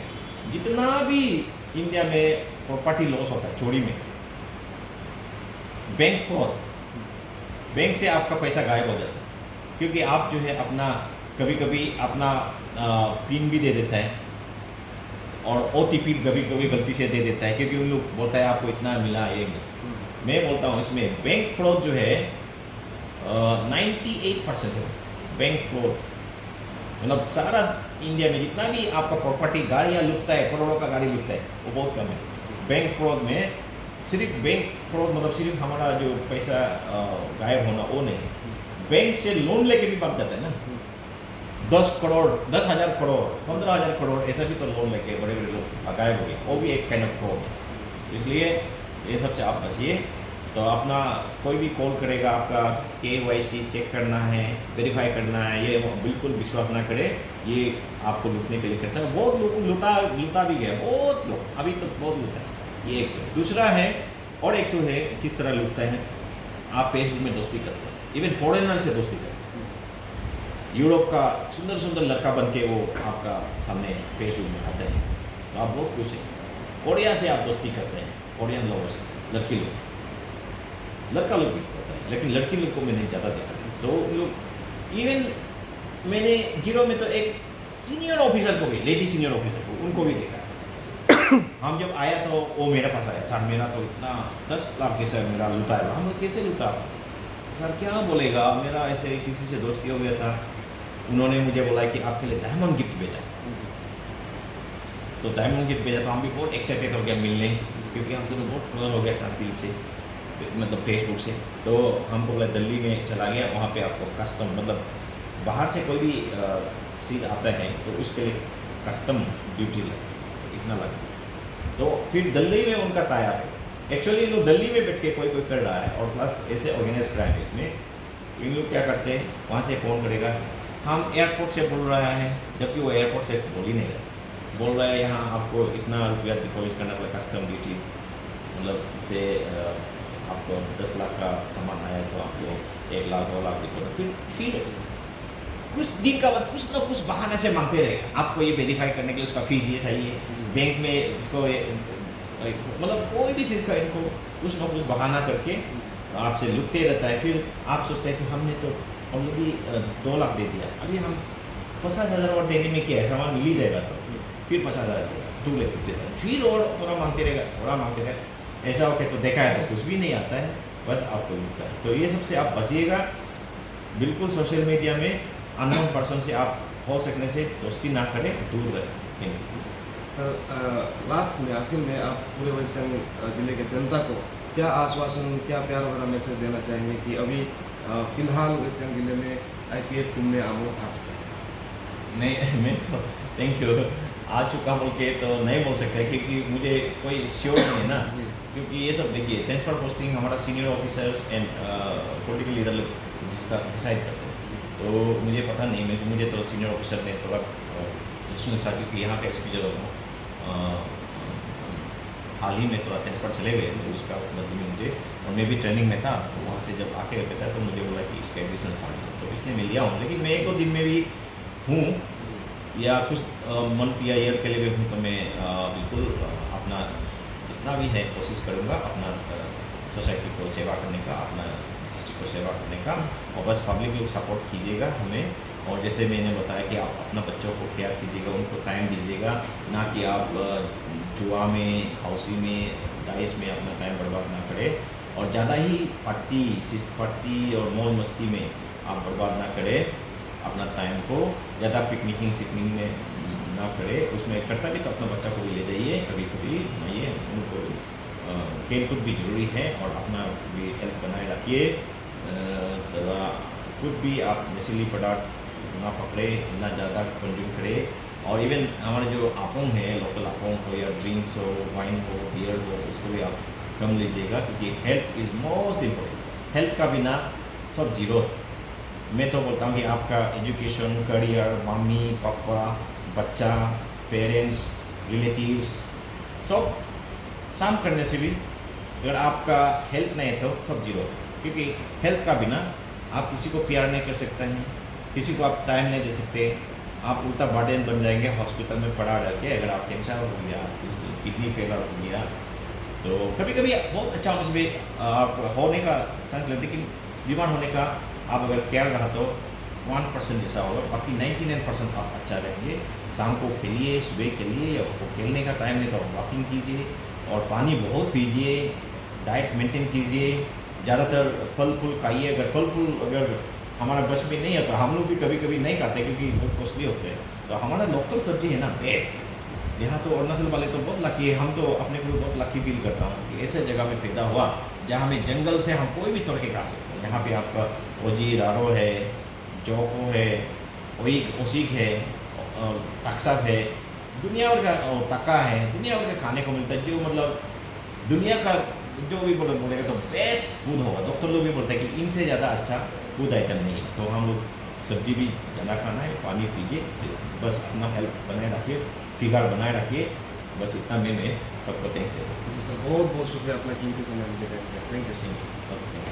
जितना भी इंडिया में प्रॉपर्टी लॉस होता है चोरी में, बैंक फ्रॉड बैंक से आपका पैसा गायब हो जाता है, क्योंकि आप जो है अपना कभी कभी अपना पिन भी दे देता है और OTP कभी कभी गलती से दे देता है, क्योंकि उन लोग बोलता है आपको इतना मिला ये मिला। मैं बोलता हूँ इसमें बैंक फ्रॉड जो है 98% है बैंक फ्रॉड। मतलब सारा इंडिया में जितना भी आपका प्रॉपर्टी गाड़ियाँ लुटता है, करोड़ों का गाड़ी लुटता है, वो बहुत कम है। बैंक फ्रॉड में सिर्फ बैंक फ्रॉड मतलब सिर्फ हमारा जो पैसा गायब होना वो नहीं, बैंक से लोन लेके भी भाग जाता है ना। 10 करोड़, 10,000 करोड़, 15,000 करोड़ ऐसा भी तो लोन लेके बड़े बड़े लोग गायब हो गए, वो भी एक काइंड ऑफ फ्रॉड है। इसलिए ये सबसे आप बचिए। तो अपना कोई भी कॉल करेगा, आपका KYC चेक करना है, वेरीफाई करना है, ये बिल्कुल विश्वास ना करे, ये आपको लूटने के लिए करता है। बहुत लोग लूटा भी गया, बहुत लोग अभी तो बहुत लूटा है। ये एक है। दूसरा है, और एक तो है किस तरह लूटता है, आप फेसबुक में दोस्ती करते हैं, इवन फॉरेनर से दोस्ती करते हैं। यूरोप का सुंदर सुंदर लड़का बन के वो आपका सामने फेसबुक में आते हैं, तो आप बहुत खुश हैं। कोरिया से आप दोस्ती करते हैं, कोरियन लोगों से, लड़की लोग, लड़का लोग भी होता है, लेकिन लड़की लोग को मैंने ज़्यादा देखा है। तो लोग इवन मैंने जीरो में तो एक सीनियर ऑफिसर को भी, लेडी सीनियर ऑफिसर को, उनको भी देखा है। हम जब आया तो वो मेरे पास आया, सर मेरा तो इतना 10 लाख जैसा मेरा लूटा है। हम लोग कैसे लूटा, सर क्या बोलेगा, मेरा ऐसे किसी से दोस्ती हो गया था, उन्होंने मुझे बोला कि आपके लिए डायमंड गिफ्ट भेजा। तो डायमंड गिफ्ट भेजा तो हम भी बहुत एक्साइटेड हो गया मिलने, क्योंकि हम दोनों बहुत क्लोज हो गया था दिल से, मतलब फेसबुक से। तो हमको बोला दिल्ली में चला गया, वहाँ पे आपको कस्टम मतलब बाहर से कोई भी चीज़ आता है तो उसके लिए कस्टम ड्यूटी लगती, इतना लगता। तो फिर दिल्ली में उनका ताया है, एक्चुअली इन लोग दिल्ली में बैठ के कोई कर रहा है, और प्लस ऐसे ऑर्गेनाइज क्राइम है इसमें। इन लोग क्या करते हैं, वहाँ से फ़ोन करेगा, हम एयरपोर्ट से बोल रहा है, जबकि वो एयरपोर्ट से बोल ही नहीं रहा, बोल रहा है यहाँ आपको इतना रुपया डिपॉजिट करना पड़ेगा, कस्टम ड्यूटीज़ मतलब से आपको 10 लाख का सामान आया तो आपको 1 लाख 2 लाख डिपॉजिट। फिर कुछ दिन का बाद कुछ ना कुछ बहाना से मांगते रहेगा, आपको ये वेरीफाई करने के लिए उसका फीस ये सही है, बैंक में इसको मतलब कोई भी चीज़ का इनको कुछ ना कुछ बहाना करके आपसे लुटते रहता है। फिर आप सोचते हैं कि हमने तो ऑलरेडी 2 लाख दे दिया, अभी हम 50,000 और देने में क्या है, सामान मिल ही जाएगा। तो फिर 50,000 देगा, 2 लाख देगा, फिर और थोड़ा मांगते रहेगा, थोड़ा मांगते रहेगा। ऐसा हो के तो देखा है तो कुछ भी नहीं आता है, बस आपको लूटता है। तो ये सबसे आप बचिएगा, बिल्कुल सोशल मीडिया में अननोन पर्सन से आप हो सकने से दोस्ती ना करें, दूर रहें। सर लास्ट में आखिर में आप पूरे वेस्टर्न जिले के जनता को क्या आश्वासन, क्या प्यार भरा मैसेज देना चाहेंगे कि अभी फिलहाल वेस्टर्न जिले में IPS टीम में आप लोग आ चुके हैं? नहीं, मैं तो थैंक यू आ चुका बोल के तो नहीं बोल सकता, क्योंकि मुझे कोई श्योर नहीं है ना, क्योंकि ये सब देखिए ट्रांसफर पोस्टिंग हमारा senior officers and political leader लोग जिसका डिसाइड करते हैं, तो मुझे पता नहीं। मुझे तो सीनियर ऑफिसर ने थोड़ा सुना था, क्योंकि यहाँ पे SPJ लोग हाल ही में थोड़ा ट्रांसफर चले गए, तो उसका बदले में मुझे, और मैं भी ट्रेनिंग में था, तो वहाँ से जब आके बैठा तो मुझे बोला कि इसका एडिशनल चार्ज है, तो इसलिए मैं लिया हूँ। लेकिन मैं 1-2 दिन में भी हूँ या कुछ मंथ या ईयर के लिए भी हूँ, तो मैं बिल्कुल अपना जितना भी है कोशिश करूँगा अपना सोसाइटी को सेवा करने का, अपना डिस्ट्रिक्ट को सेवा करने का, और बस पब्लिक लोग सपोर्ट कीजिएगा हमें। और जैसे मैंने बताया कि आप अपना बच्चों को केयर कीजिएगा, उनको टाइम दीजिएगा, ना कि आप जुआ में, हाउसी में, डाइस में अपना टाइम बर्बाद ना करें, और ज़्यादा ही पार्टी और मौज मस्ती में आप बर्बाद ना करें अपना टाइम को, ज़्यादा पिकनिकिंग सिकनिंग में ना करे। उसमें करता भी तो अपना बच्चा को भी ले जाइए, कभी कभी घुमाइए उनको, खेल कूद भी जरूरी है, और अपना भी हेल्थ बनाए रखिए। खुद भी आप नशीली पदार्थ ना पकड़े, ना ज़्यादा कंज्यूम करें, और इवन हमारे जो आपोंग है, लोकल आपोंग हो या ड्रिंक्स हो, वाइन हो, बियर हो, उसको भी आप कम लीजिएगा, क्योंकि health is most important. Health का बिना सब जीरो है। मैं तो बोलता हूँ कि आपका एजुकेशन, करियर, मम्मी पापा, बच्चा, पेरेंट्स, रिलेटिव्स सब शाम करने से भी अगर आपका हेल्थ नहीं है तो सब जीरो है, क्योंकि हेल्थ का बिना आप किसी को प्यार नहीं कर सकते हैं, किसी को आप टाइम नहीं दे सकते, आप उल्टा बर्डन बन जाएंगे हॉस्पिटल में पड़ा रह के। अगर आप कैंसर हो गया, किडनी फेलर हो गया, तो कभी कभी बहुत अच्छा होने से भी आप होने का चांस लेते, लेकिन बीमार होने का आप अगर केयर रहा तो 1% जैसा होगा, बाकी 99% आप अच्छा रहेंगे। शाम को खेलिए, सुबह खेलिए, या खेलने का टाइम नहीं तो वॉकिंग कीजिए और पानी बहुत पीजिए, डाइट मेंटेन कीजिए, ज़्यादातर फल फूल खाइए। अगर फल फूल अगर हमारा बस में नहीं है तो हम लोग भी कभी कभी नहीं खाते क्योंकि बहुत कॉस्टली होते हैं, तो हमारा लोकल सब्जी है ना बेस्ट। यहाँ तो अरुणाचल वाले तो बहुत लकी है, हम तो अपने को बहुत लकी फील करता हूँ कि ऐसे जगह में पैदा हुआ जहाँ हमें जंगल से हम कोई भी तोड़ के खा सकते हैं। यहाँ पे आपका ओजी रारो है, जोको है, ओसिक है, टक्साक है, दुनिया भर का टक्का है, दुनिया भर का खाने को मिलता है, जो मतलब दुनिया का जो भी बोलेगा तो बेस्ट फूड होगा। डॉक्टर लोग भी बोलते हैं कि इनसे ज़्यादा अच्छा फूड आइटम नहीं है। तो हम लोग सब्जी भी ज़्यादा खाना है, पानी पीजिए, बस अपना हेल्थ बनाए रखिए, फिगर बनाए रखिए, बस इतना मैं सबको थैंक्स देता हूँ। जी सर, बहुत बहुत शुक्रिया अपना कीमती समय मुझे देने का। Thank you sir.